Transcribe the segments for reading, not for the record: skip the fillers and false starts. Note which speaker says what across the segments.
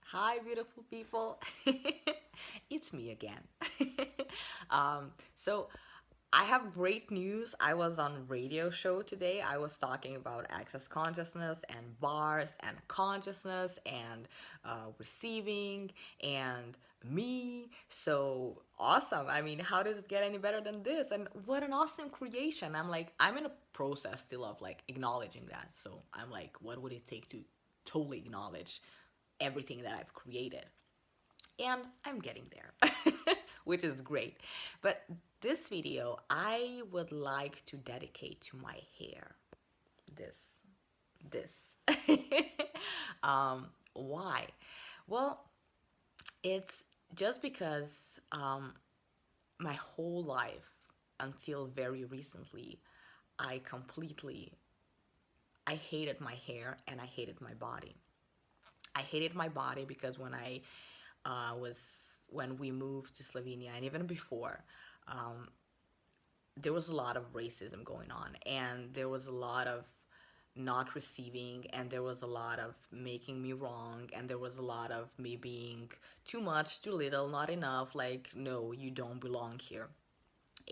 Speaker 1: Hi, beautiful people. It's me again. So I have great news. I was on radio show today. I was talking about access consciousness and bars and consciousness and receiving and me. So awesome. I mean, how does it get any better than this? And what an awesome creation. I'm in a process still of like acknowledging that. So I'm like, what would it take to totally acknowledge everything that I've created? And I'm getting there, which is great. But this video, I would like to dedicate to my hair. This, this. Why? Well, it's just because my whole life, until very recently, I completely, I hated my hair and I hated my body. I hated my body because when we moved to Slovenia and even before, um, there was a lot of racism going on, and there was a lot of not receiving, and there was a lot of making me wrong, and there was a lot of me being too much, too little, not enough, like, no, you don't belong here.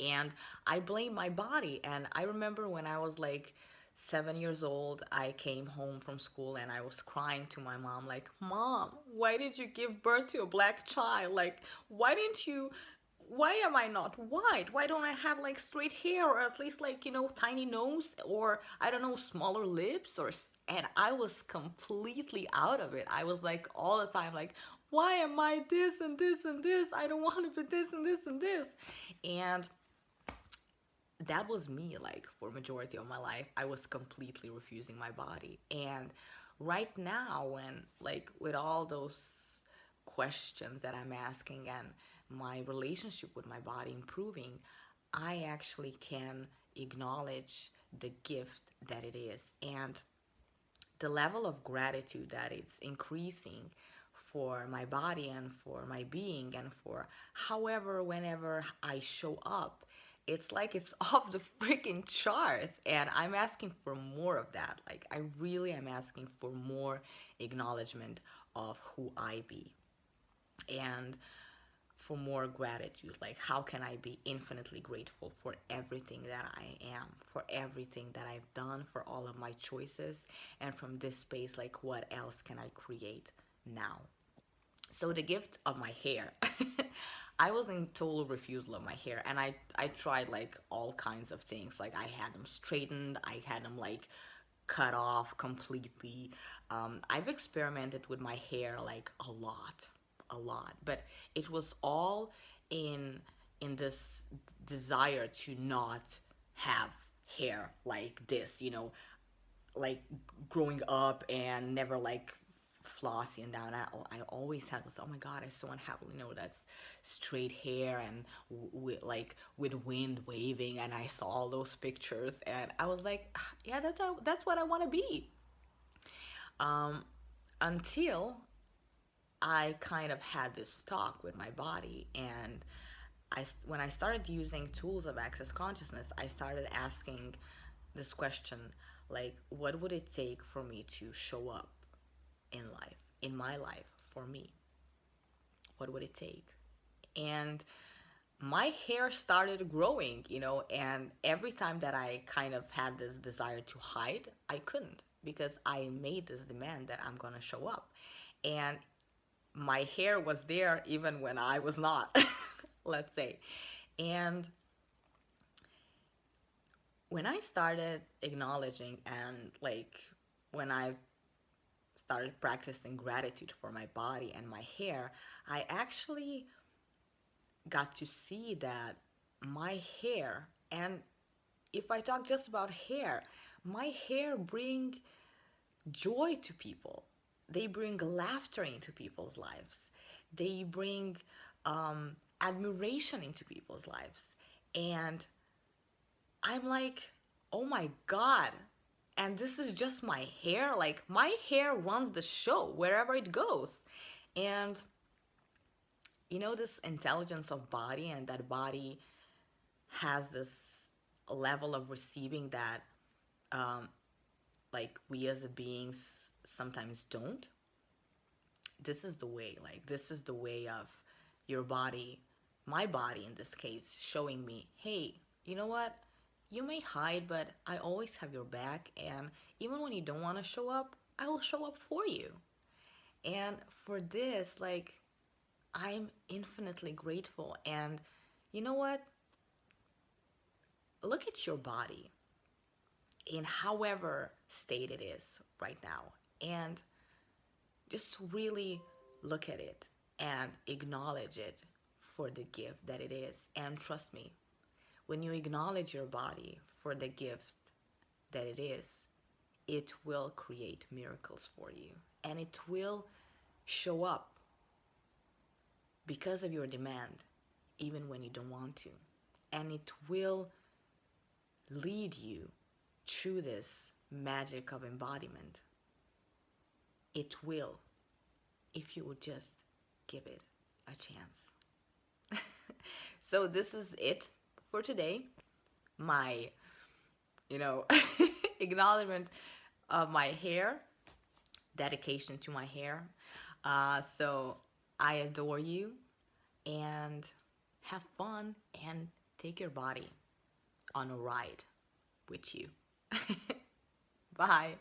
Speaker 1: And I blame my body. And I remember when I was like 7 years old, I came home from school and I was crying to my mom, like, Mom, why did you give birth to a black child? Like, why didn't you? Why am I not white? Why don't I have like straight hair, or at least like, tiny nose, or I don't know, smaller lips? And I was completely out of it. I was like all the time, like, why am I this and this and this? I don't want to be this and this and this. And that was me, like, for majority of my life. I was completely refusing my body. And right now, when, like, with all those questions that I'm asking and my relationship with my body improving, I actually can acknowledge the gift that it is, and the level of gratitude that it's increasing for my body and for my being and for however, whenever I show up. It's like it's off the freaking charts, and I'm asking for more of that. Like, I really am asking for more acknowledgement of who I be, and for more gratitude. Like, how can I be infinitely grateful for everything that I am, for everything that I've done, for all of my choices, and from this space, like, what else can I create now? So the gift of my hair. I was in total refusal of my hair, and I tried like all kinds of things. Like, I had them straightened, I had them like cut off completely. I've experimented with my hair like a lot, but it was all in in this desire to not have hair like this, like growing up and never like flossing down. I always had this, oh my god, I so unhappily that's straight hair and like with wind waving, and I saw all those pictures and I was like, "Ah, yeah, that's what I want to be." um until I kind of had this talk with my body, and when I started using tools of access consciousness, I started asking this question, like, what would it take for me to show up in life, in my life, for me? What would it take? And my hair started growing, and every time that I kind of had this desire to hide, I couldn't, because I made this demand that I'm gonna show up. And my hair was there even when I was not, let's say. And when I started acknowledging, and like when I started practicing gratitude for my body and my hair, I actually got to see that my hair, and if I talk just about hair, my hair bring joy to people. They bring laughter into people's lives. They bring admiration into people's lives. And I'm like, oh my God. And this is just my hair. Like, my hair runs the show wherever it goes. And this intelligence of body, and that body has this level of receiving that, like, we as a beings sometimes don't. this is the way, like, this is the way of your body, my body in this case, showing me, hey, you know what? You may hide, but I always have your back, and even when you don't want to show up, I will show up for you. And for this, like, I'm infinitely grateful. And you know what? Look at your body in however state it is right now, and just really look at it and acknowledge it for the gift that it is. And trust me, when you acknowledge your body for the gift that it is, it will create miracles for you, and it will show up because of your demand, even when you don't want to. And it will lead you through this magic of embodiment. It will, if you would just give it a chance. So this is it for today. My, acknowledgement of my hair, dedication to my hair. So I adore you, and have fun, and take your body on a ride with you. Bye.